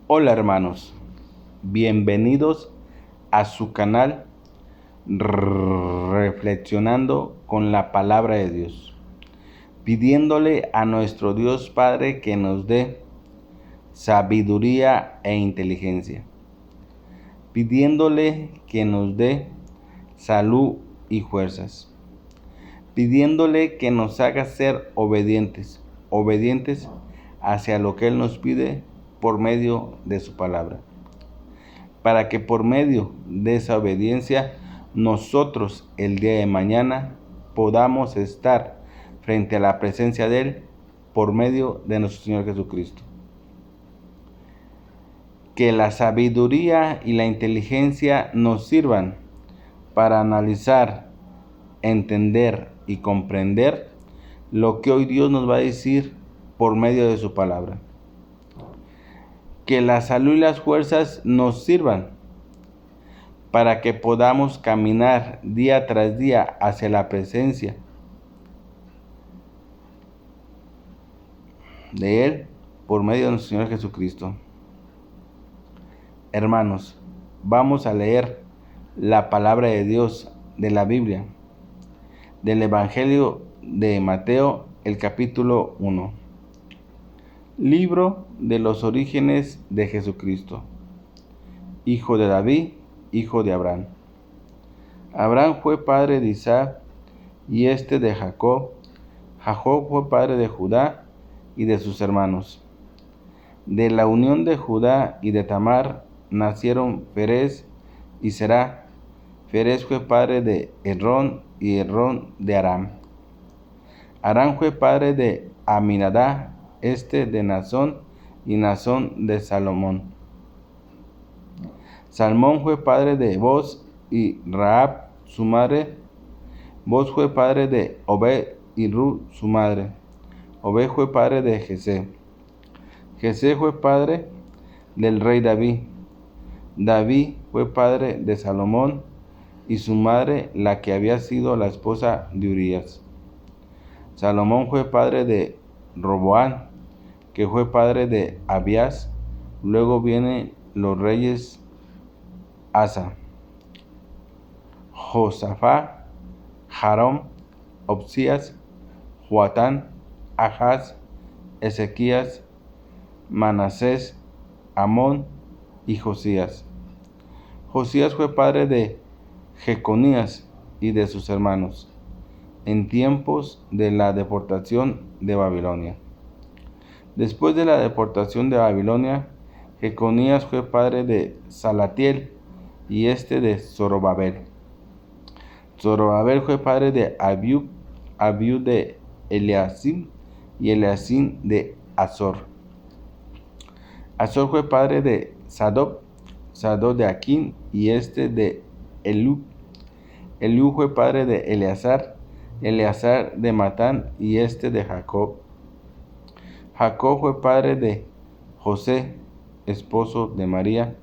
Hola hermanos, bienvenidos a su canal Reflexionando con la Palabra de Dios, pidiéndole a nuestro Dios Padre que nos dé sabiduría e inteligencia, pidiéndole que nos dé salud y fuerzas, pidiéndole que nos haga ser obedientes hacia lo que Él nos pide por medio de su palabra, para que por medio de esa obediencia nosotros el día de mañana podamos estar frente a la presencia de Él por medio de nuestro Señor Jesucristo. Que la sabiduría y la inteligencia nos sirvan para analizar, entender y comprender lo que hoy Dios nos va a decir por medio de su palabra. Que la salud y las fuerzas nos sirvan para que podamos caminar día tras día hacia la presencia de Él por medio de nuestro Señor Jesucristo. Hermanos, vamos a leer la palabra de Dios de la Biblia, del Evangelio de Mateo, el capítulo 1. Libro de los orígenes de Jesucristo, hijo de David, hijo de Abraham. Abraham fue padre de Isaac y de Jacob. Jacob fue padre de Judá y de sus hermanos. De la unión de Judá y de Tamar nacieron Ferez y Será. Ferez fue padre de Hesrón y Hesrón de Aram. Aram fue padre de Aminadab, de Nazón y Nazón de Salomón. Salmón fue padre de Boz y Rahab su madre. Boz fue padre de Obed y Ruth su madre. Obed fue padre de Jesé. Jesé fue padre del rey David. David fue padre de Salomón y su madre, la que había sido la esposa de Urías. Salomón fue padre de Roboam, que fue padre de Abías. Luego vienen los reyes Asa, Josafat, Jarón, Obsías, Joatán, Ahaz, Ezequías, Manasés, Amón y Josías. Josías fue padre de Jeconías y de sus hermanos, en tiempos de la deportación de Babilonia. Después de la deportación de Babilonia, Jeconías fue padre de Salatiel y de Zorobabel. Zorobabel fue padre de Abiud, Abiud de Eliasim y Eliasim de Azor. Azor fue padre de Sadoc, Sadoc de Aquín y de Eliud. Eliud fue padre de Eleazar, Eleazar de Matán y de Jacob. Jacob fue padre de José, esposo de María,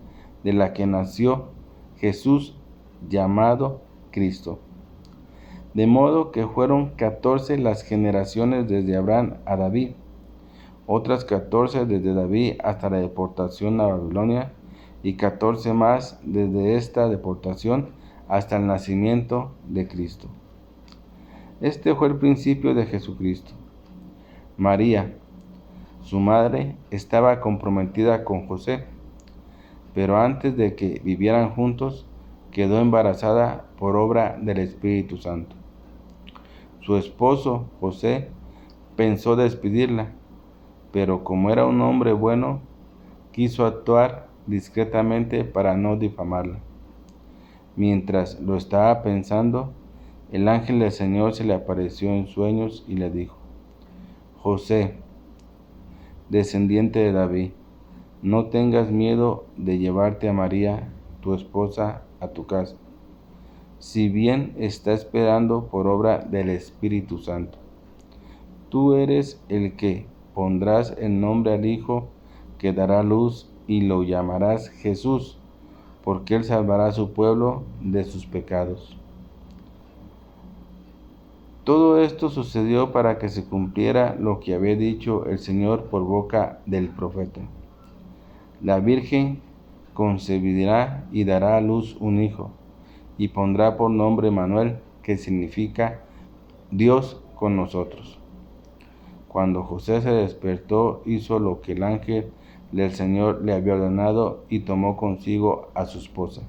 de la que nació Jesús, llamado Cristo. De modo que fueron 14 las generaciones desde Abraham a David, otras 14 desde David hasta la deportación a Babilonia, y 14 más desde esta deportación hasta el nacimiento de Cristo. Este fue el principio de Jesucristo. María, su madre, estaba comprometida con José, pero antes de que vivieran juntos, quedó embarazada por obra del Espíritu Santo. Su esposo, José, pensó despedirla, pero como era un hombre bueno, quiso actuar discretamente para no difamarla. Mientras lo estaba pensando, el ángel del Señor se le apareció en sueños y le dijo: José, descendiente de David, no tengas miedo de llevarte a María, tu esposa, a tu casa, si bien está esperando por obra del Espíritu Santo. Tú eres el que pondrás el nombre al Hijo que dará luz y lo llamarás Jesús, porque Él salvará a su pueblo de sus pecados. Todo esto sucedió para que se cumpliera lo que había dicho el Señor por boca del profeta: La Virgen concebirá y dará a luz un hijo, y pondrá por nombre Manuel, que significa Dios con nosotros. Cuando José se despertó, hizo lo que el ángel del Señor le había ordenado y tomó consigo a su esposa.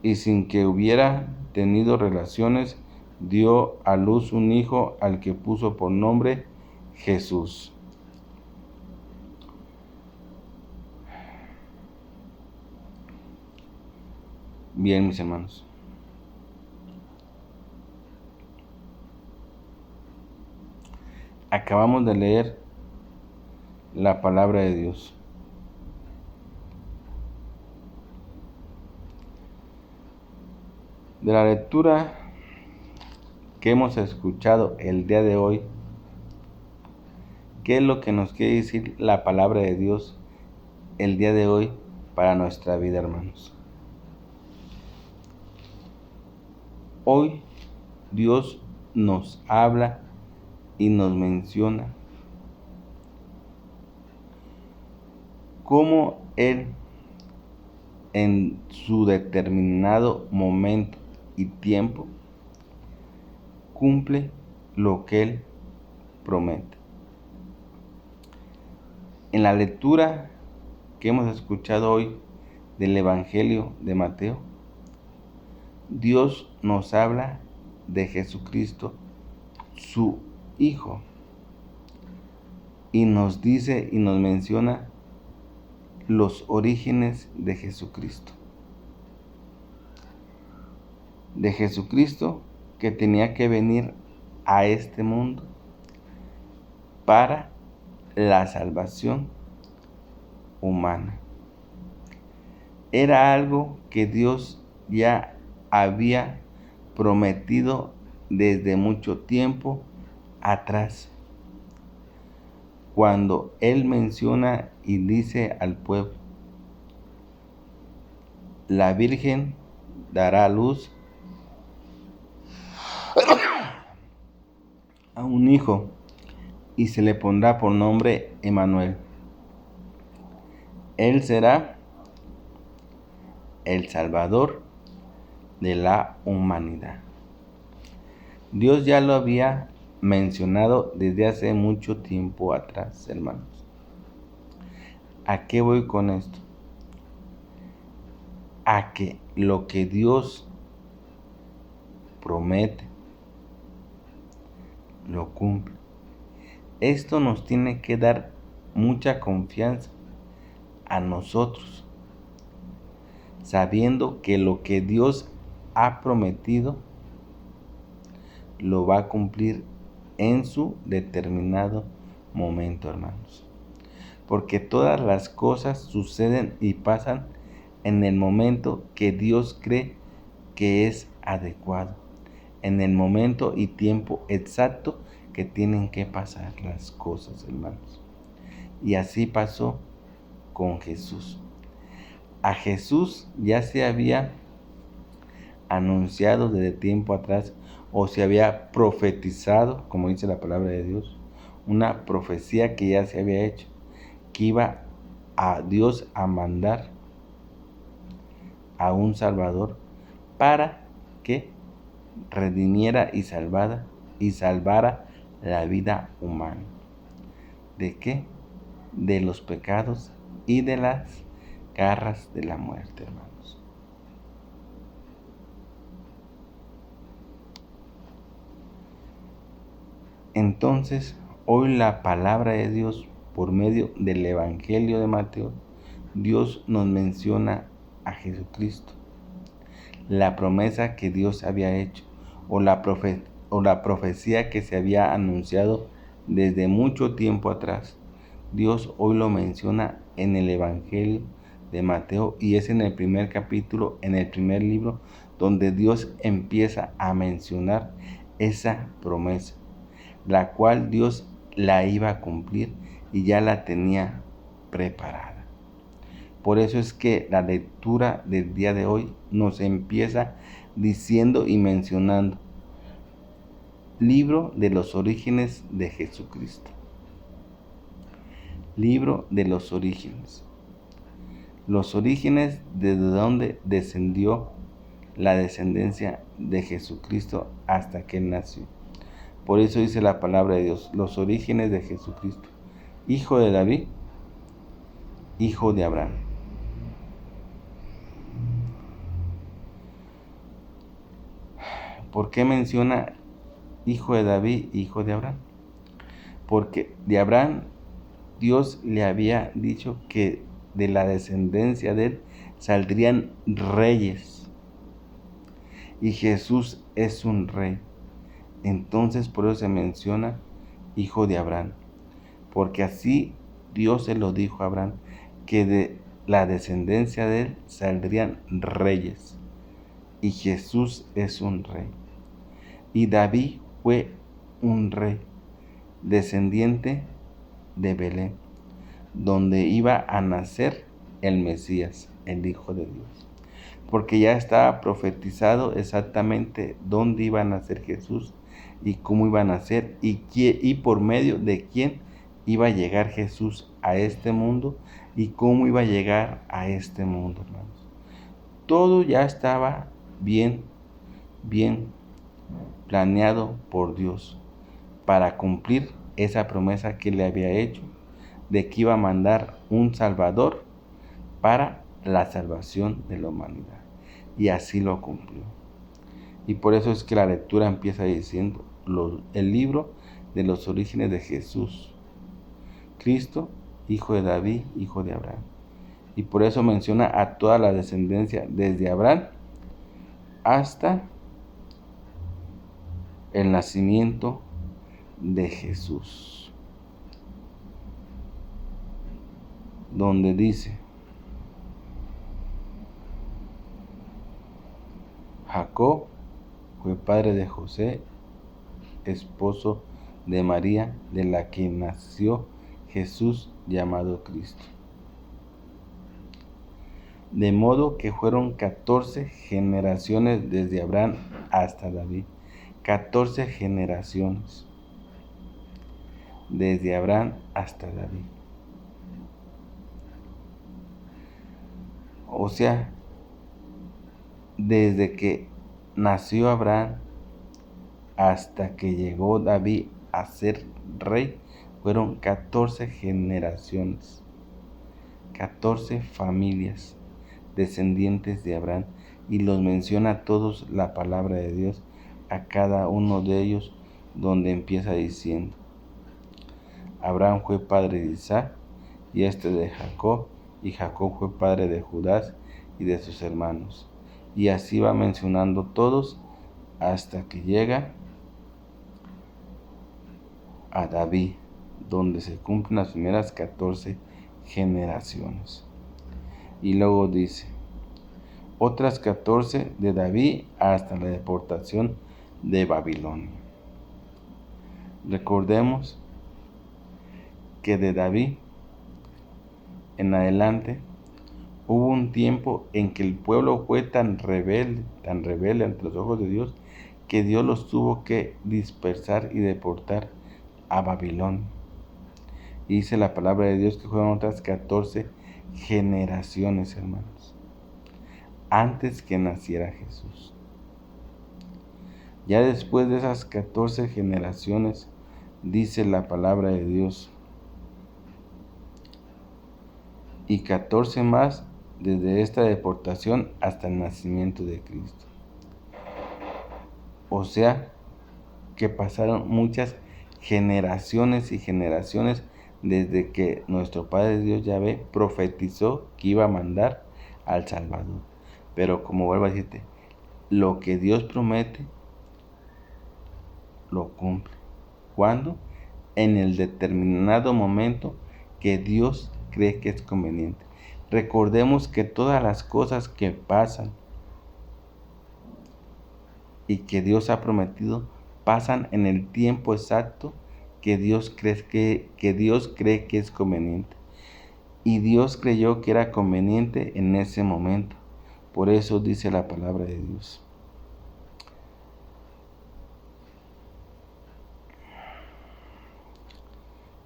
Y sin que hubiera tenido relaciones, dio a luz un hijo al que puso por nombre Jesús. Bien, mis hermanos. Acabamos de leer la palabra de Dios. De la lectura que hemos escuchado el día de hoy, ¿qué es lo que nos quiere decir la palabra de Dios el día de hoy para nuestra vida, hermanos? Hoy Dios nos habla y nos menciona cómo Él en su determinado momento y tiempo cumple lo que Él promete. En la lectura que hemos escuchado hoy del Evangelio de Mateo, Dios nos habla de Jesucristo, su Hijo, y nos dice y nos menciona los orígenes de Jesucristo. De Jesucristo que tenía que venir a este mundo para la salvación humana. Era algo que Dios ya había prometido desde mucho tiempo atrás, cuando Él menciona y dice al pueblo: la Virgen dará a luz a un hijo y se le pondrá por nombre Emmanuel. Él será el Salvador de la humanidad. Dios ya lo había mencionado desde hace mucho tiempo atrás, hermanos. ¿A qué voy con esto? A que lo que Dios promete, lo cumple. Esto nos tiene que dar mucha confianza a nosotros, sabiendo que lo que Dios ha prometido lo va a cumplir en su determinado momento, hermanos. Porque todas las cosas suceden y pasan en el momento que Dios cree que es adecuado, en el momento y tiempo exacto que tienen que pasar las cosas, hermanos. Y así pasó con Jesús. A Jesús ya se había anunciado desde tiempo atrás, o se había profetizado, como dice la palabra de Dios, una profecía que ya se había hecho, que iba a Dios a mandar a un Salvador para que redimiera y salvara la vida humana. ¿De qué? De los pecados y de las garras de la muerte, hermanos. Entonces, hoy la palabra de Dios, por medio del Evangelio de Mateo, Dios nos menciona a Jesucristo, la promesa que Dios había hecho, o la profecía que se había anunciado desde mucho tiempo atrás. Dios hoy lo menciona en el Evangelio de Mateo, y es en el primer capítulo, en el primer libro, donde Dios empieza a mencionar esa promesa, la cual Dios la iba a cumplir y ya la tenía preparada. Por eso es que la lectura del día de hoy nos empieza diciendo y mencionando: libro de los orígenes de Jesucristo. Libro de los orígenes. los orígenes de donde descendió la descendencia de Jesucristo hasta que Él nació. Por eso dice la palabra de Dios, los orígenes de Jesucristo, hijo de David, hijo de Abraham. ¿Por qué menciona hijo de David, hijo de Abraham? Porque de Abraham Dios le había dicho que de la descendencia de él saldrían reyes. Y Jesús es un rey. Entonces por eso se menciona hijo de Abraham. Porque así Dios se lo dijo a Abraham, que de la descendencia de él saldrían reyes. Y Jesús es un rey. Y David fue un rey, descendiente de Belén, donde iba a nacer el Mesías, el Hijo de Dios. Porque ya estaba profetizado exactamente dónde iba a nacer Jesús y cómo iba a nacer y por medio de quién iba a llegar Jesús a este mundo y cómo iba a llegar a este mundo, hermanos. Todo ya estaba bien planeado por Dios para cumplir esa promesa que le había hecho de que iba a mandar un Salvador para la salvación de la humanidad. Y así lo cumplió. Y por eso es que la lectura empieza diciendo el libro de los orígenes de Jesús, Cristo, hijo de David, hijo de Abraham. Y por eso menciona a toda la descendencia desde Abraham hasta el nacimiento de Jesús, donde dice: Jacob fue padre de José, esposo de María, de la que nació Jesús llamado Cristo. De modo que fueron 14 generaciones desde Abraham hasta David. 14 generaciones desde Abraham hasta David. O sea, desde que nació Abraham hasta que llegó David a ser rey, fueron 14 generaciones, 14 familias descendientes de Abraham, y los menciona a todos la palabra de Dios, a cada uno de ellos, donde empieza diciendo: Abraham fue padre de Isaac, y este de Jacob, y Jacob fue padre de Judá y de sus hermanos. Y así va mencionando todos hasta que llega a David, donde se cumplen las primeras 14 generaciones. Y luego dice: otras 14 de David hasta la deportación de Babilonia. Recordemos que de David en adelante hubo un tiempo en que el pueblo fue tan rebelde ante los ojos de Dios, que Dios los tuvo que dispersar y deportar a Babilonia. Y dice la palabra de Dios que fueron otras 14 generaciones, hermanos, antes que naciera Jesús. Ya después de esas 14 generaciones, dice la palabra de Dios, y 14 más desde esta deportación hasta el nacimiento de Cristo. O sea, que pasaron muchas generaciones y generaciones desde que nuestro Padre Dios Yahvé profetizó que iba a mandar al Salvador. Pero como vuelvo a decirte, lo que Dios promete, lo cumple. ¿Cuándo? En el determinado momento que Dios cree que es conveniente. Recordemos que todas las cosas que pasan y que Dios ha prometido pasan en el tiempo exacto que Dios cree que es conveniente. Y Dios creyó que era conveniente en ese momento. Por eso dice la palabra de Dios: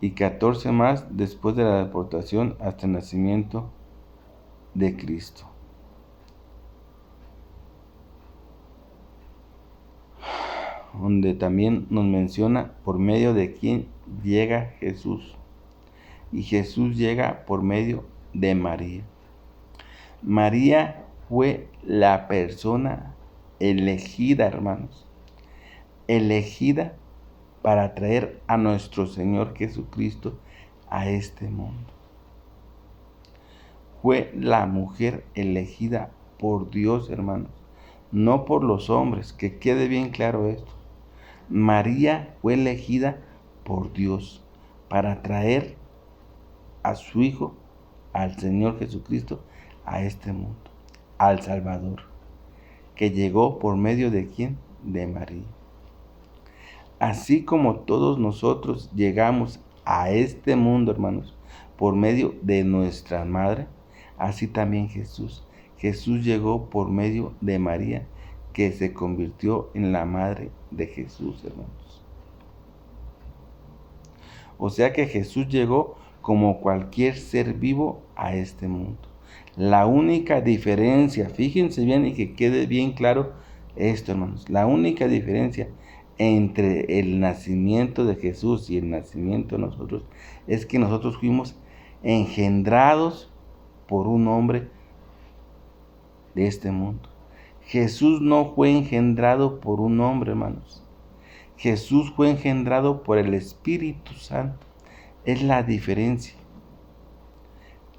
y 14 más después de la deportación hasta el nacimiento de Cristo. Donde también nos menciona por medio de quién llega Jesús. Y Jesús llega por medio de María. María fue la persona elegida, hermanos, elegida para traer a nuestro Señor Jesucristo a este mundo. Fue la mujer elegida por Dios, hermanos, no por los hombres, que quede bien claro esto. María fue elegida por Dios para traer a su Hijo, al Señor Jesucristo, a este mundo, al Salvador, que llegó por medio de ¿quién? De María. Así como todos nosotros llegamos a este mundo, hermanos, por medio de nuestra madre, así también Jesús. Jesús llegó por medio de María, que se convirtió en la madre de Jesús, hermanos. O sea que Jesús llegó como cualquier ser vivo a este mundo. La única diferencia, fíjense bien y que quede bien claro esto, hermanos, la única diferencia entre el nacimiento de Jesús y el nacimiento de nosotros es que nosotros fuimos engendrados por un hombre de este mundo. Jesús no fue engendrado por un hombre, hermanos. Jesús fue engendrado por el Espíritu Santo. Es la diferencia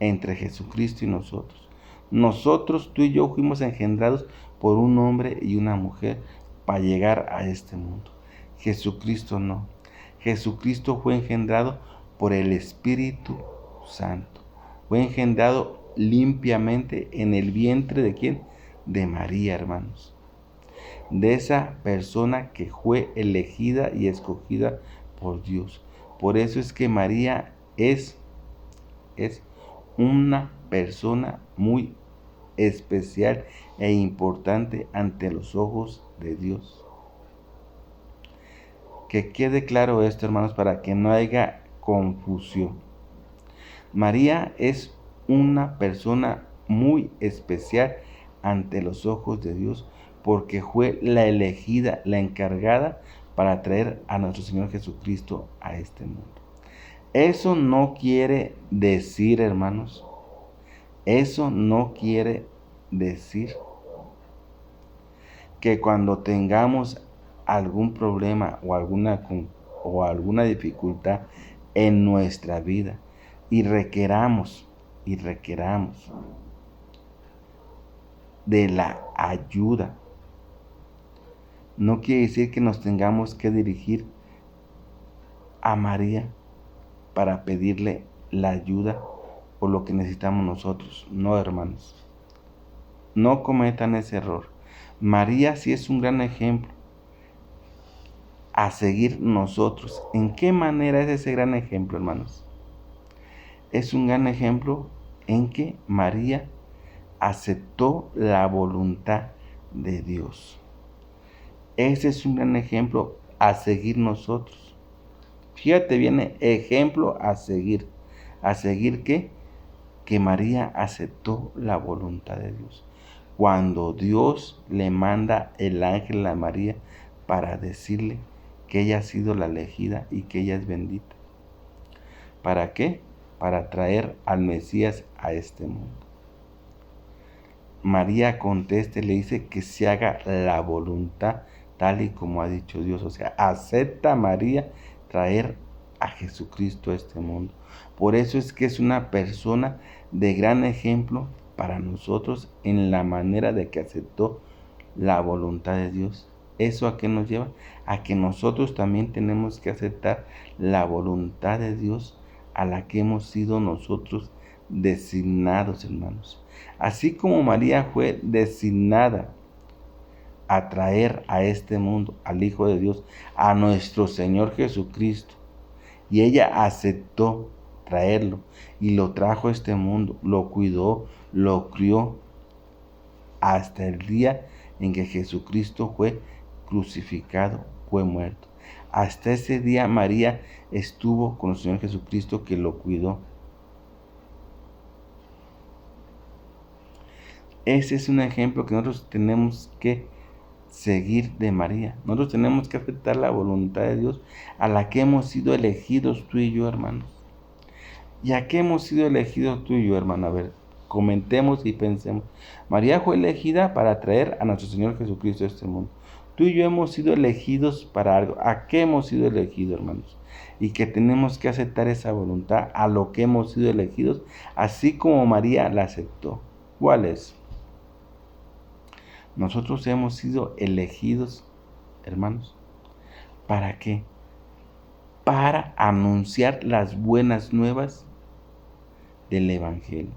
entre Jesucristo y nosotros. Nosotros, tú y yo, fuimos engendrados por un hombre y una mujer para llegar a este mundo. Jesucristo no. Jesucristo fue engendrado por el Espíritu Santo. Fue engendrado limpiamente en el vientre ¿de quién? De María, hermanos. De esa persona que fue elegida y escogida por Dios. Por eso es que María es una persona muy especial e importante ante los ojos de Dios. Que quede claro esto, hermanos, para que no haya confusión. María es una persona muy especial ante los ojos de Dios porque fue la elegida, la encargada para traer a nuestro Señor Jesucristo a este mundo. Eso no quiere decir, hermanos, eso no quiere decir que cuando tengamos algún problema o alguna dificultad en nuestra vida y requeramos de la ayuda, no quiere decir que nos tengamos que dirigir a María para pedirle la ayuda o lo que necesitamos nosotros. No, hermanos. No cometan ese error. María sí es un gran ejemplo a seguir nosotros. ¿En qué manera es ese gran ejemplo, hermanos? Es un gran ejemplo en que María aceptó la voluntad de Dios. Ese es un gran ejemplo a seguir nosotros. Fíjate bien, ejemplo a seguir. ¿A seguir qué? Que María aceptó la voluntad de Dios. Cuando Dios le manda el ángel a María para decirle que ella ha sido la elegida y que ella es bendita. ¿Para qué? Para traer al Mesías a este mundo. María contesta y le dice que se haga la voluntad tal y como ha dicho Dios. O sea, acepta María traer a Jesucristo a este mundo. Por eso es que es una persona de gran ejemplo para nosotros en la manera de que aceptó la voluntad de Dios. ¿Eso a qué nos lleva? A que nosotros también tenemos que aceptar la voluntad de Dios a la que hemos sido nosotros designados, hermanos. Así como María fue designada a traer a este mundo al Hijo de Dios, a nuestro Señor Jesucristo, y ella aceptó traerlo y lo trajo a este mundo, lo cuidó, lo crió hasta el día en que Jesucristo fue crucificado, fue muerto. Hasta ese día María estuvo con el Señor Jesucristo que lo cuidó. Ese es un ejemplo que nosotros tenemos que seguir de María. Nosotros tenemos que aceptar la voluntad de Dios a la que hemos sido elegidos tú y yo, hermanos. ¿Y a qué hemos sido elegidos tú y yo, hermano? A ver, comentemos y pensemos. María fue elegida para traer a nuestro Señor Jesucristo a este mundo. Tú y yo hemos sido elegidos para algo. ¿A qué hemos sido elegidos, hermanos? Y que tenemos que aceptar esa voluntad a lo que hemos sido elegidos, así como María la aceptó. ¿Cuál es? Nosotros hemos sido elegidos, hermanos. ¿Para qué? Para anunciar las buenas nuevas del Evangelio,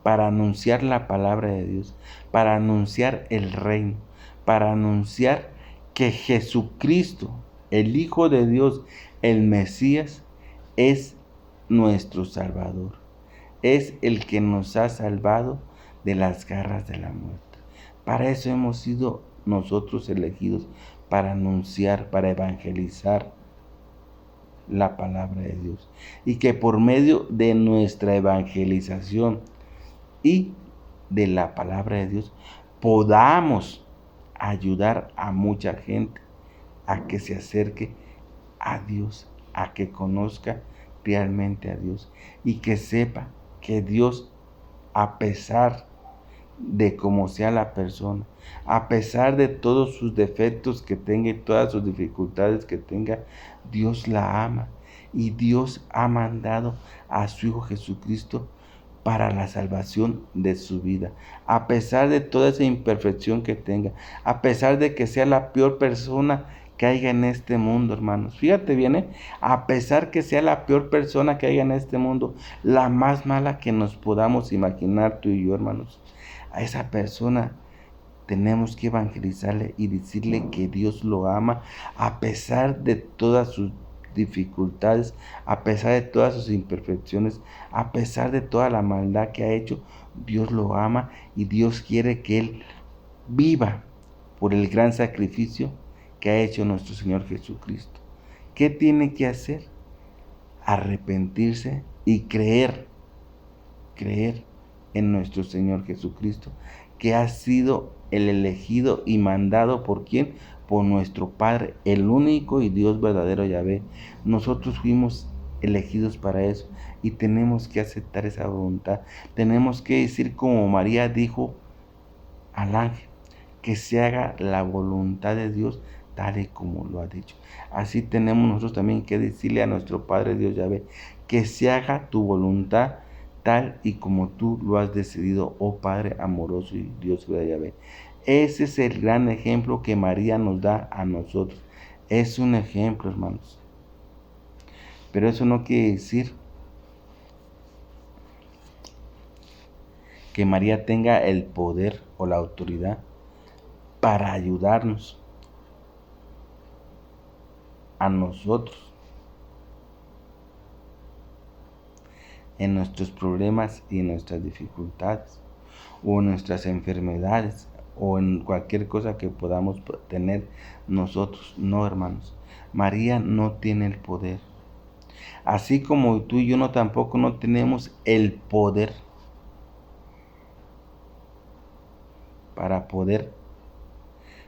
para anunciar la palabra de Dios, para anunciar el reino, para anunciar que Jesucristo, el Hijo de Dios, el Mesías, es nuestro Salvador. Es el que nos ha salvado de las garras de la muerte. Para eso hemos sido nosotros elegidos, para anunciar, para evangelizar la palabra de Dios. Y que por medio de nuestra evangelización y de la palabra de Dios podamos ayudar a mucha gente a que se acerque a Dios, a que conozca realmente a Dios y que sepa que Dios, a pesar de cómo sea la persona, a pesar de todos sus defectos que tenga y todas sus dificultades que tenga, Dios la ama y Dios ha mandado a su Hijo Jesucristo para la salvación de su vida, a pesar de toda esa imperfección que tenga, a pesar de que sea la peor persona que haya en este mundo, hermanos. Fíjate bien, a pesar que sea la peor persona que haya en este mundo, la más mala que nos podamos imaginar tú y yo, hermanos, a esa persona tenemos que evangelizarle y decirle que Dios lo ama a pesar de todas sus dificultades, a pesar de todas sus imperfecciones, a pesar de toda la maldad que ha hecho. Dios lo ama y Dios quiere que él viva por el gran sacrificio que ha hecho nuestro Señor Jesucristo. ¿Qué tiene que hacer? Arrepentirse y creer en nuestro Señor Jesucristo, que ha sido el elegido y mandado ¿por quién? Por nuestro Padre, el único y Dios verdadero Yahvé. Nosotros fuimos elegidos para eso y tenemos que aceptar esa voluntad. Tenemos que decir como María dijo al ángel, que se haga la voluntad de Dios tal y como lo ha dicho. Así tenemos nosotros también que decirle a nuestro Padre Dios Yahvé, que se haga tu voluntad tal y como tú lo has decidido, oh Padre amoroso y Dios Yahvé. Ese es el gran ejemplo que María nos da a nosotros. Es un ejemplo, hermanos. Pero eso no quiere decir que María tenga el poder o la autoridad para ayudarnos a nosotros en nuestros problemas y en nuestras dificultades o en nuestras enfermedades o en cualquier cosa que podamos tener nosotros. No, hermanos, María no tiene el poder, así como tú y yo tampoco no tenemos el poder para poder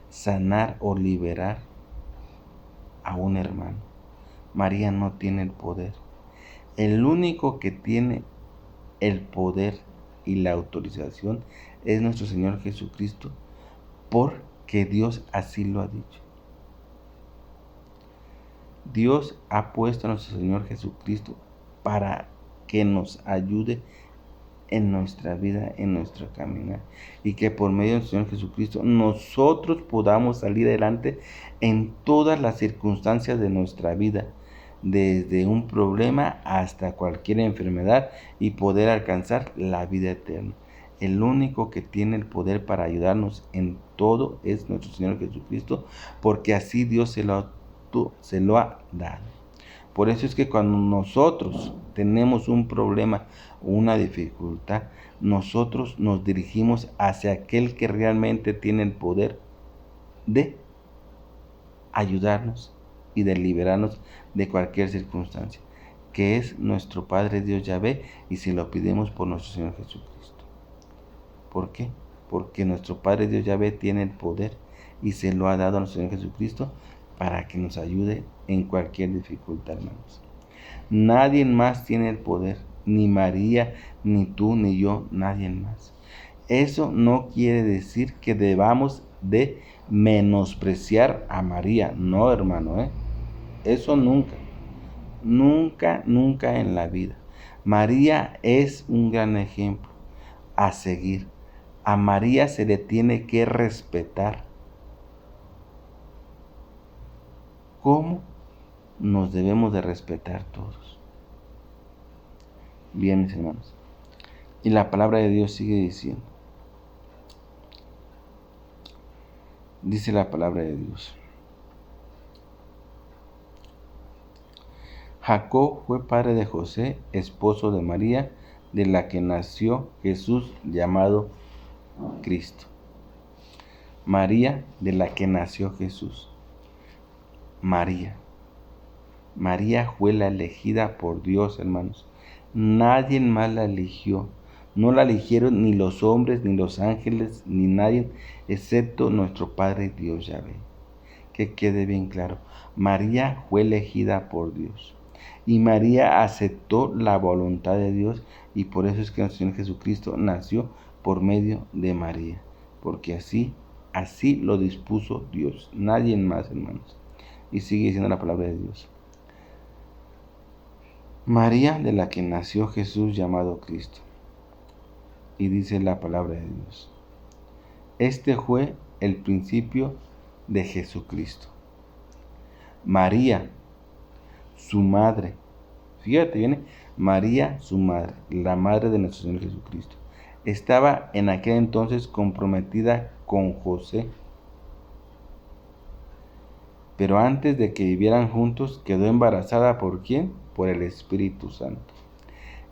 sanar o liberar a un hermano. María no tiene el poder. El único que tiene el poder y la autorización es nuestro Señor Jesucristo, porque Dios así lo ha dicho. Dios ha puesto a nuestro Señor Jesucristo para que nos ayude en nuestra vida, en nuestro caminar, y que por medio del Señor Jesucristo nosotros podamos salir adelante en todas las circunstancias de nuestra vida, desde un problema hasta cualquier enfermedad, y poder alcanzar la vida eterna. El único que tiene el poder para ayudarnos en todo es nuestro Señor Jesucristo, porque así Dios se lo ha dado. Por eso es que cuando nosotros tenemos un problema o una dificultad, nosotros nos dirigimos hacia aquel que realmente tiene el poder de ayudarnos y de liberarnos de cualquier circunstancia, que es nuestro Padre Dios Yahvé, y si lo pedimos por nuestro Señor Jesucristo. ¿Por qué? porque nuestro Padre Dios Yahvé tiene el poder y se lo ha dado a nuestro Señor Jesucristo para que nos ayude en cualquier dificultad, hermanos. Nadie más tiene el poder, ni María, ni tú, ni yo, nadie más. Eso no quiere decir que debamos de menospreciar a María, no, hermano, Eso nunca, nunca, nunca en la vida. María es un gran ejemplo a seguir. A María se le tiene que respetar. ¿Cómo nos debemos de respetar todos? Bien, mis hermanos. Y la palabra de Dios sigue diciendo. Dice la palabra de Dios. Jacob fue padre de José, esposo de María, de la que nació Jesús llamado Cristo. María, de la que nació Jesús. María. María fue la elegida por Dios, hermanos. Nadie más la eligió. No la eligieron ni los hombres, ni los ángeles, ni nadie, excepto nuestro Padre Dios Yahvé. Que quede bien claro. María fue elegida por Dios. Y María aceptó la voluntad de Dios, y por eso es que nuestro Señor Jesucristo nació por medio de María. Porque así lo dispuso Dios. Nadie más, hermanos. Y sigue diciendo la palabra de Dios. María, de la que nació Jesús llamado Cristo. Y dice la palabra de Dios. Este fue el principio de Jesucristo. María, su madre. Fíjate, viene María, su madre, la madre de nuestro Señor Jesucristo. Estaba en aquel entonces comprometida con José. Pero antes de que vivieran juntos, quedó embarazada ¿por quién? Por el Espíritu Santo.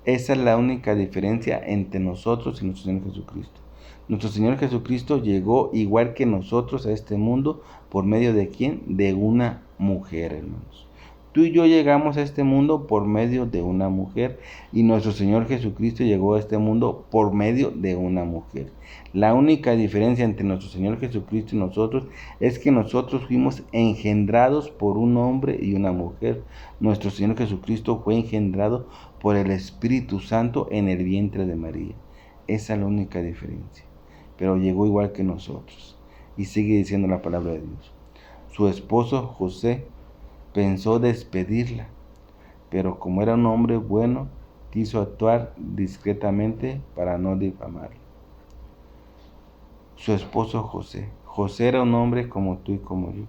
Esa es la única diferencia entre nosotros y nuestro Señor Jesucristo. Nuestro Señor Jesucristo llegó igual que nosotros a este mundo, ¿por medio de quién? De una mujer, hermanos. Tú y yo llegamos a este mundo por medio de una mujer, y nuestro Señor Jesucristo llegó a este mundo por medio de una mujer. La única diferencia entre nuestro Señor Jesucristo y nosotros es que nosotros fuimos engendrados por un hombre y una mujer. Nuestro Señor Jesucristo fue engendrado por el Espíritu Santo en el vientre de María. Esa es la única diferencia. Pero llegó igual que nosotros. Y sigue diciendo la palabra de Dios. Su esposo José pensó despedirla, pero como era un hombre bueno, quiso actuar discretamente para no difamarla. Su esposo José. José era un hombre como tú y como yo.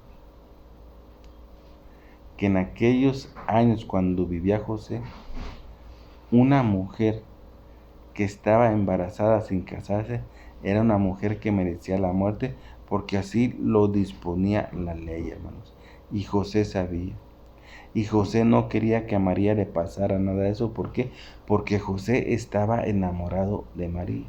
Que en aquellos años cuando vivía José, una mujer que estaba embarazada sin casarse era una mujer que merecía la muerte, porque así lo disponía la ley, hermanos. Y José sabía. Y José no quería que a María le pasara nada de eso. ¿Por qué? Porque José estaba enamorado de María.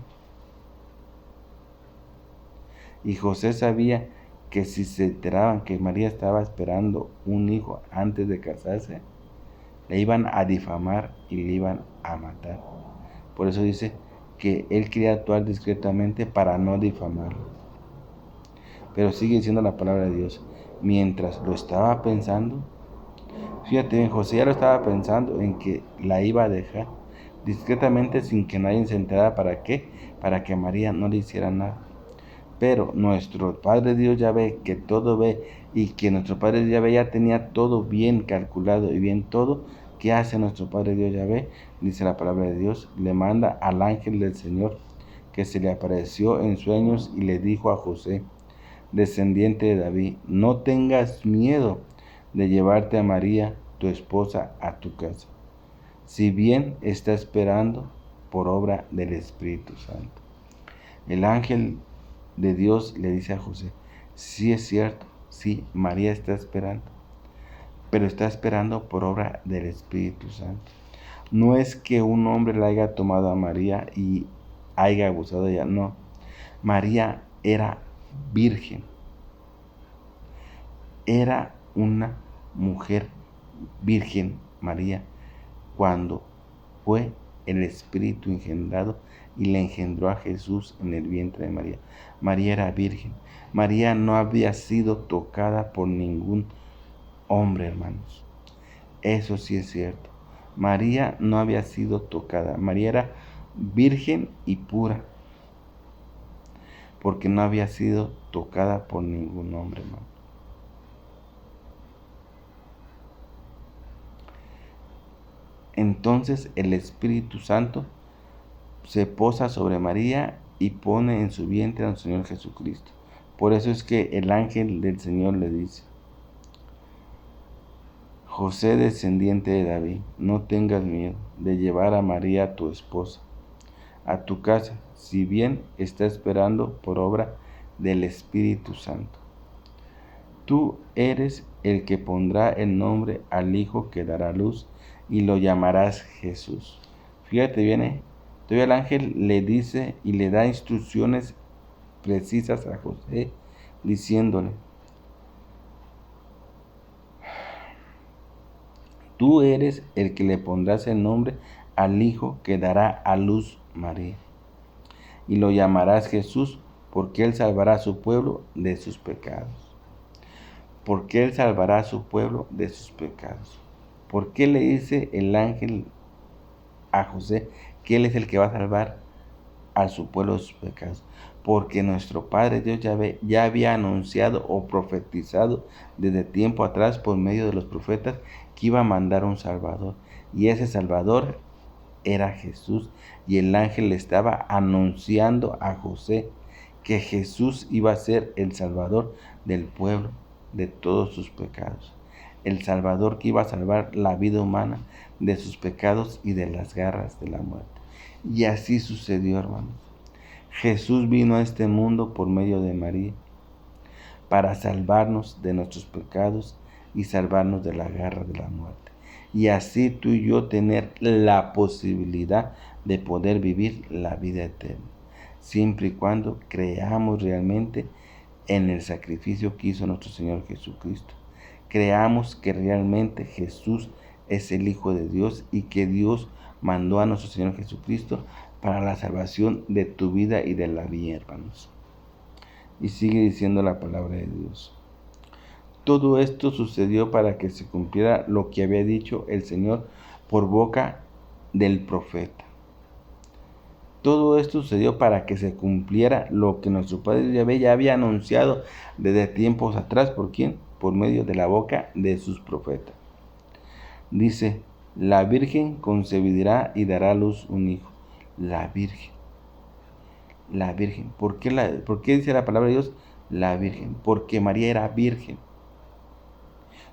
Y José sabía que si se enteraban que María estaba esperando un hijo antes de casarse, le iban a difamar y le iban a matar. Por eso dice que él quería actuar discretamente para no difamarlo. Pero sigue diciendo la palabra de Dios. Mientras lo estaba pensando, fíjate bien, José ya lo estaba pensando en que la iba a dejar discretamente sin que nadie se enterara. ¿Para qué? Para que María no le hiciera nada. Pero nuestro Padre Dios ya ve, que todo ve, y que nuestro Padre Dios ya ve, ya tenía todo bien calculado y bien todo. ¿Qué hace nuestro Padre Dios ya ve? Dice la palabra de Dios, le manda al ángel del Señor que se le apareció en sueños y le dijo a José, descendiente de David, no tengas miedo de llevarte a María, tu esposa, a tu casa, si bien está esperando por obra del Espíritu Santo. El ángel de Dios le dice a José, sí es cierto, sí, María está esperando, pero está esperando por obra del Espíritu Santo. No es que un hombre la haya tomado a María y haya abusado de ella, no. María era virgen. Era una mujer virgen, María, cuando fue el Espíritu engendrado y le engendró a Jesús en el vientre de María. María era virgen. María no había sido tocada por ningún hombre, hermanos. Eso sí es cierto. María no había sido tocada. María era virgen y pura, porque no había sido tocada por ningún hombre, hermano. Entonces el Espíritu Santo se posa sobre María y pone en su vientre al Señor Jesucristo. Por eso es que el ángel del Señor le dice: José, descendiente de David, no tengas miedo de llevar a María, tu esposa, a tu casa, si bien está esperando por obra del Espíritu Santo. Tú eres el que pondrá el nombre al hijo que dará luz y lo llamarás Jesús. Fíjate bien, todavía el ángel le dice y le da instrucciones precisas a José, diciéndole: tú eres el que le pondrás el nombre al hijo que dará a luz María, y lo llamarás Jesús, porque él salvará a su pueblo de sus pecados. Porque él salvará a su pueblo de sus pecados. ¿Por qué le dice el ángel a José que él es el que va a salvar a su pueblo de sus pecados? Porque nuestro Padre Dios ya había anunciado o profetizado desde tiempo atrás por medio de los profetas que iba a mandar un Salvador. Y ese Salvador era Jesús. Y el ángel le estaba anunciando a José que Jesús iba a ser el Salvador del pueblo de todos sus pecados. El Salvador que iba a salvar la vida humana de sus pecados y de las garras de la muerte. Y así sucedió, hermanos. Jesús vino a este mundo por medio de María para salvarnos de nuestros pecados y salvarnos de la garra de la muerte. Y así tú y yo tener la posibilidad de poder vivir la vida eterna, siempre y cuando creamos realmente en el sacrificio que hizo nuestro Señor Jesucristo. Creamos que realmente Jesús es el Hijo de Dios y que Dios mandó a nuestro Señor Jesucristo para la salvación de tu vida y de la mía, hermanos. Y sigue diciendo la palabra de Dios: todo esto sucedió para que se cumpliera lo que había dicho el Señor por boca del profeta. Todo esto sucedió para que se cumpliera lo que nuestro Padre ya había anunciado desde tiempos atrás. ¿Por quién? Por medio de la boca de sus profetas. Dice: la Virgen concebirá y dará a luz un hijo. La Virgen. La Virgen. ¿Por qué dice la palabra de Dios la Virgen? Porque María era virgen.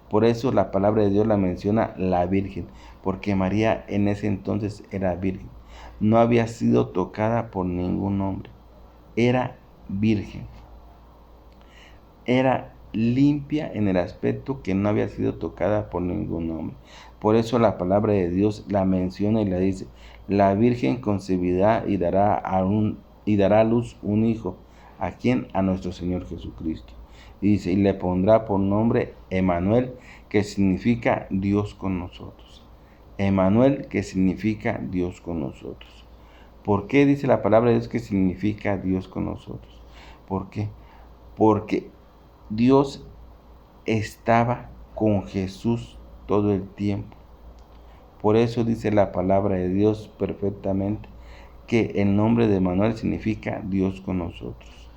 Por eso la palabra de Dios la menciona la Virgen, porque María en ese entonces era virgen. No había sido tocada por ningún hombre. Era virgen. Era limpia en el aspecto que no había sido tocada por ningún hombre. Por eso la palabra de Dios la menciona y la dice: la Virgen concebirá y dará a luz un hijo. ¿A quién? A nuestro Señor Jesucristo. Y dice: y le pondrá por nombre Emmanuel, que significa Dios con nosotros. Emmanuel, que significa Dios con nosotros. ¿Por qué dice la palabra de Dios que significa Dios con nosotros? ¿Por qué? Porque Dios estaba con Jesús todo el tiempo. Por eso dice la palabra de Dios perfectamente que el nombre de Emmanuel significa Dios con nosotros.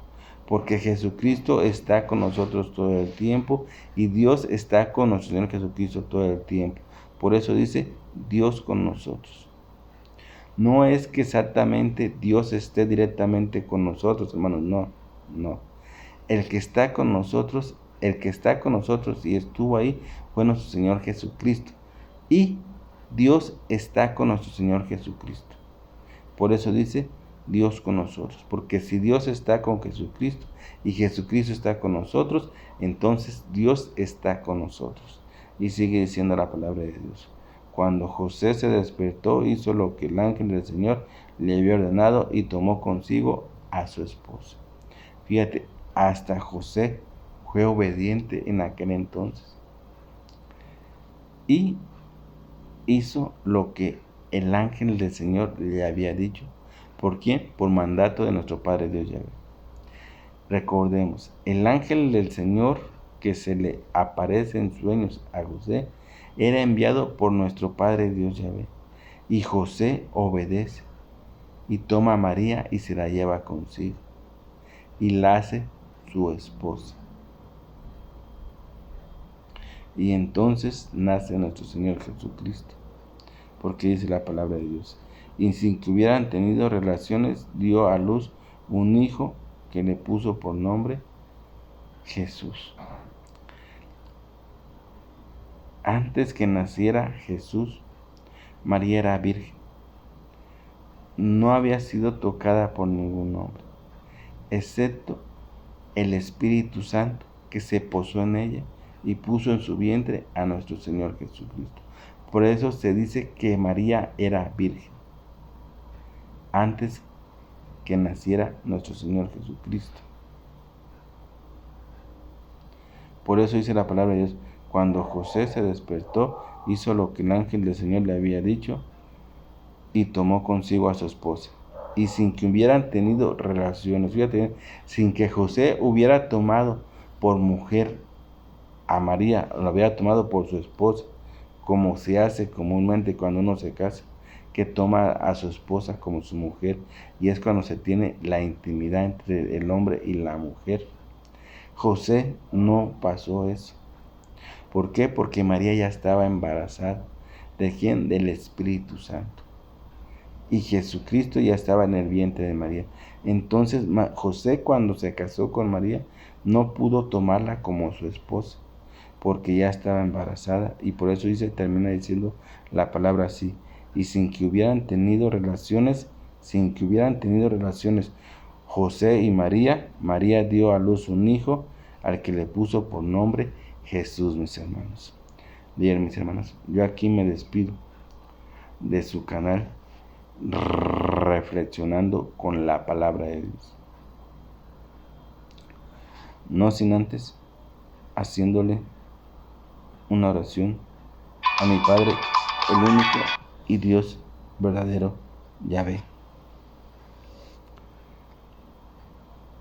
Porque Jesucristo está con nosotros todo el tiempo y Dios está con nuestro Señor Jesucristo todo el tiempo. Por eso dice Dios con nosotros. No es que exactamente Dios esté directamente con nosotros, hermanos, no. El que está con nosotros y estuvo ahí fue nuestro Señor Jesucristo. Y Dios está con nuestro Señor Jesucristo. Por eso dice Dios con nosotros. Porque si Dios está con Jesucristo y Jesucristo está con nosotros, entonces Dios está con nosotros. Y sigue diciendo la palabra de Dios: cuando José se despertó, hizo lo que el ángel del Señor le había ordenado y tomó consigo a su esposa. Fíjate, hasta José fue obediente en aquel entonces. Y hizo lo que el ángel del Señor le había dicho ¿Por quién? Por mandato de nuestro Padre Dios Yahvé. Recordemos, el ángel del Señor que se le aparece en sueños a José era enviado por nuestro Padre Dios Yahvé. Y José obedece y toma a María y se la lleva consigo y la hace su esposa. Y entonces nace nuestro Señor Jesucristo, porque dice la palabra de Dios. Y sin que hubieran tenido relaciones, dio a luz un hijo que le puso por nombre Jesús. Antes que naciera Jesús, María era virgen. No había sido tocada por ningún hombre, excepto el Espíritu Santo que se posó en ella y puso en su vientre a nuestro Señor Jesucristo. Por eso se dice que María era virgen antes que naciera nuestro Señor Jesucristo. Por eso dice la palabra de Dios, cuando José se despertó, hizo lo que el ángel del Señor le había dicho y tomó consigo a su esposa. Y sin que hubieran tenido relaciones, sin que José hubiera tomado por mujer a María, lo había tomado por su esposa, como se hace comúnmente cuando uno se casa, que toma a su esposa como su mujer, y es cuando se tiene la intimidad entre el hombre y la mujer. José no pasó eso. ¿Por qué? Porque María ya estaba embarazada. ¿De quién? Del Espíritu Santo. Y Jesucristo ya estaba en el vientre de María. Entonces José, cuando se casó con María, no pudo tomarla como su esposa, porque ya estaba embarazada, y por eso termina diciendo la palabra así, y sin que hubieran tenido relaciones, José y María dio a luz un hijo, al que le puso por nombre Jesús, mis hermanos. Bien, mis hermanos, yo aquí me despido de su canal, reflexionando con la palabra de Dios. No sin antes haciéndole una oración a mi Padre, el único y Dios verdadero, Yahvé.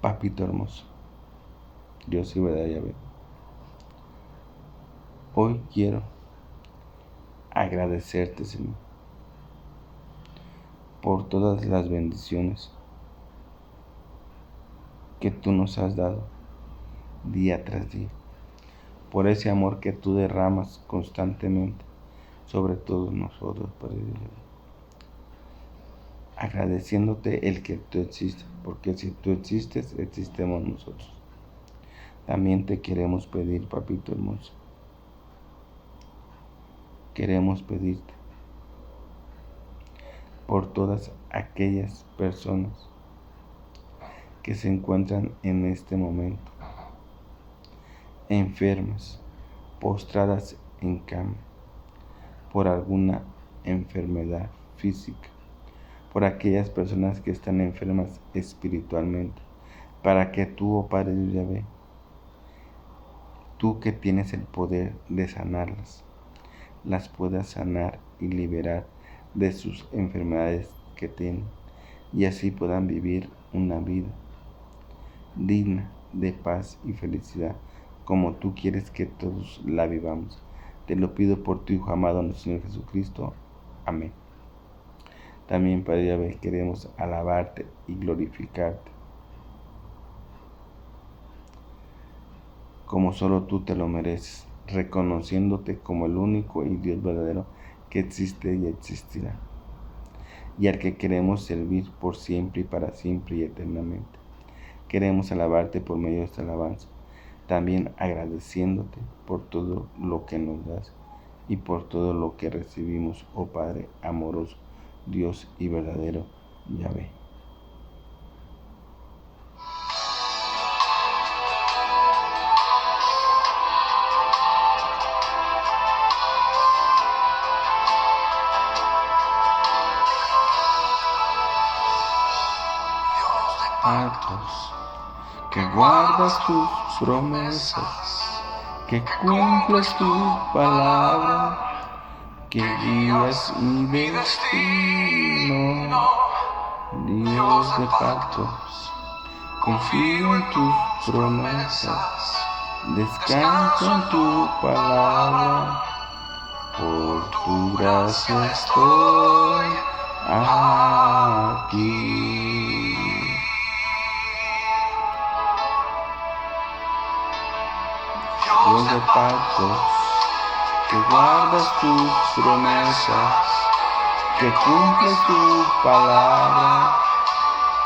Papito hermoso, Dios y verdadero Yahvé. Hoy quiero agradecerte, Señor, por todas las bendiciones que tú nos has dado día tras día, por ese amor que tú derramas constantemente sobre todos nosotros, Padre Dios. Agradeciéndote el que tú existes, porque si tú existes, existemos nosotros. También te queremos pedir, papito hermoso, queremos pedirte por todas aquellas personas que se encuentran en este momento enfermas, postradas en cama, por alguna enfermedad física, por aquellas personas que están enfermas espiritualmente, para que tú, oh Padre Dios Yahvé, tú que tienes el poder de sanarlas, las puedas sanar y liberar de sus enfermedades que tienen, y así puedan vivir una vida digna de paz y felicidad, como tú quieres que todos la vivamos. Te lo pido por tu Hijo amado, nuestro Señor Jesucristo. Amén. También, Padre Yahvé, queremos alabarte y glorificarte, como solo tú te lo mereces, reconociéndote como el único y Dios verdadero que existe y existirá, y al que queremos servir por siempre y para siempre y eternamente. Queremos alabarte por medio de esta alabanza, también agradeciéndote por todo lo que nos das y por todo lo que recibimos, oh Padre amoroso, Dios y verdadero Yahvé. Pactos, que guardas tus promesas, que cumples tu palabra, que guías mi destino Dios de pactos, confío en tus promesas, descanso en tu palabra, por tu gracia estoy aquí. Dios de pactos, que guardas tus promesas, que cumples tu palabra,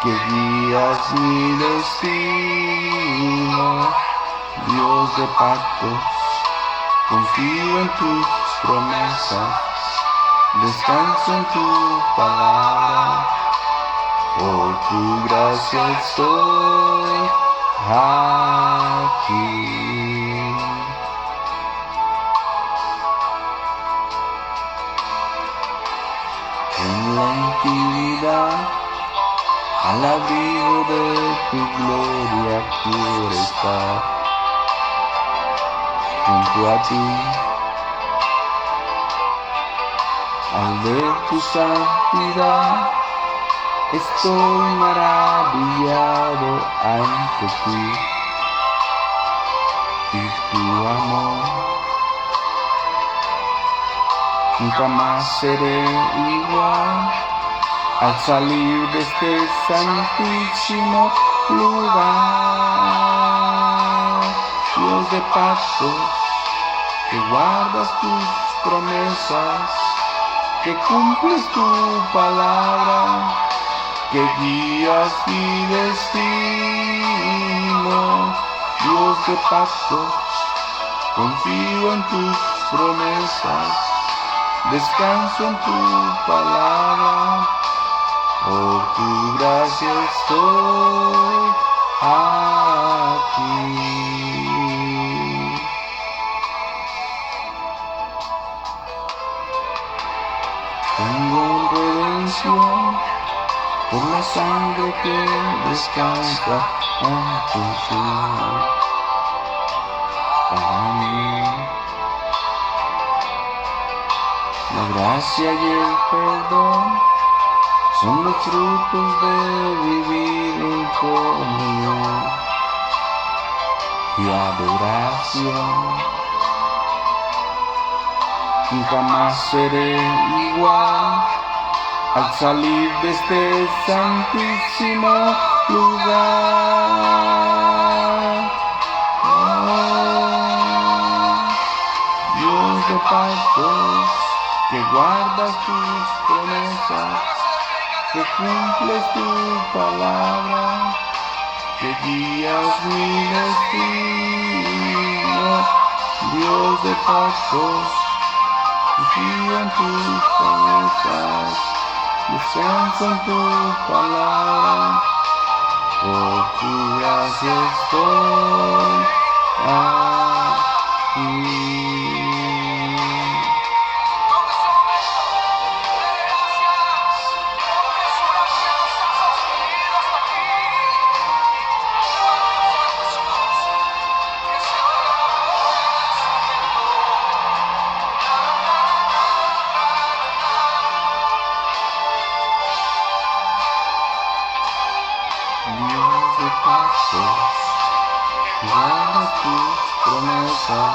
que guías mi destino. Dios de pactos, confío en tus promesas, descanso en tu palabra, por tu gracia estoy aquí. En la intimidad, al abrigo de tu gloria quiero estar, junto a ti, al ver tu santidad, estoy maravillado ante ti y tu amor. Nunca más seré igual al salir de este santísimo lugar. Dios de pactos, que guardas tus promesas, que cumples tu palabra, que guías mi destino. Dios de pactos, confío en tus promesas, descanso en tu palabra, por tu gracia estoy aquí. Tengo redención por la sangre que descansa en tu cruz. Para mí, la gracia y el perdón son los frutos de vivir en comunión y adoración. Nunca más seré igual al salir de este santísimo lugar. Dios de pactos, que guardas tus promesas, que cumples tu palabra, que guías mi destino. Dios de pactos, confío en tus promesas, descanso en tu palabra, por tu gracia estoy aquí. Dios de pactos, guardas tus promesas,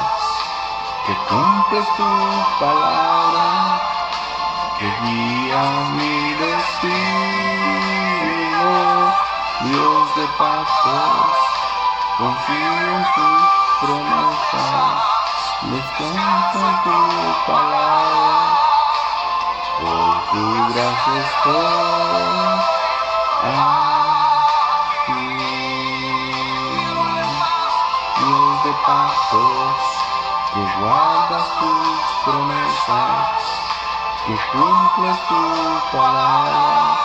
que cumples tu palabra, que guías mi destino. Dios de pactos, confío en tus promesas, descanso en tu palabra, por tu gracia estoy aquí. Dios de pactos, que guardas tus promesas, que cumples tu palabra,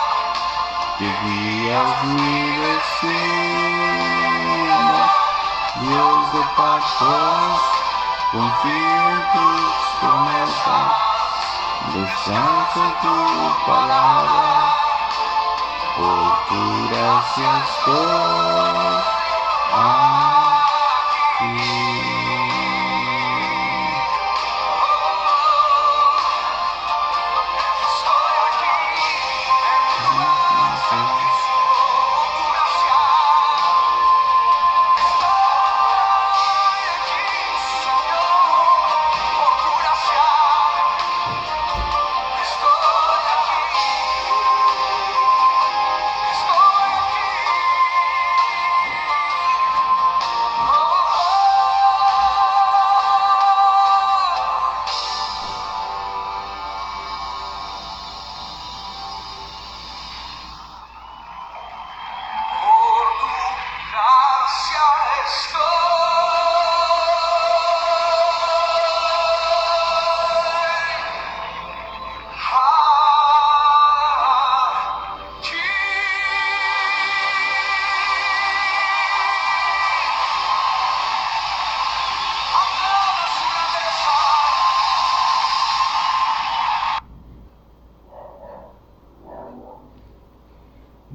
que guías mi destino. Dios de pactos, confío en tus promesas, descanso en tu palabra, por tu gracia estoy aquí.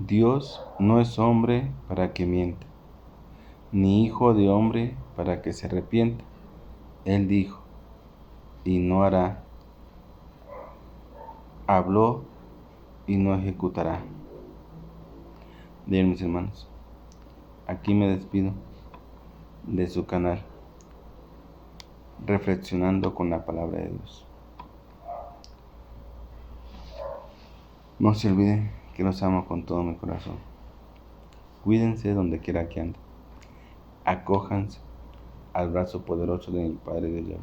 Dios no es hombre para que mienta, ni hijo de hombre para que se arrepienta. Él dijo, y no hará. Habló y no ejecutará. Bien, mis hermanos, aquí me despido de su canal, reflexionando con la palabra de Dios. No se olviden que los amo con todo mi corazón. Cuídense donde quiera que anden. Acójanse al brazo poderoso de mi Padre de Dios.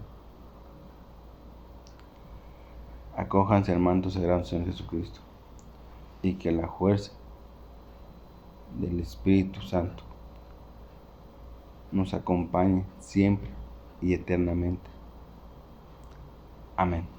Acójanse al manto sagrado del Señor Jesucristo. Y que la fuerza del Espíritu Santo nos acompañe siempre y eternamente. Amén.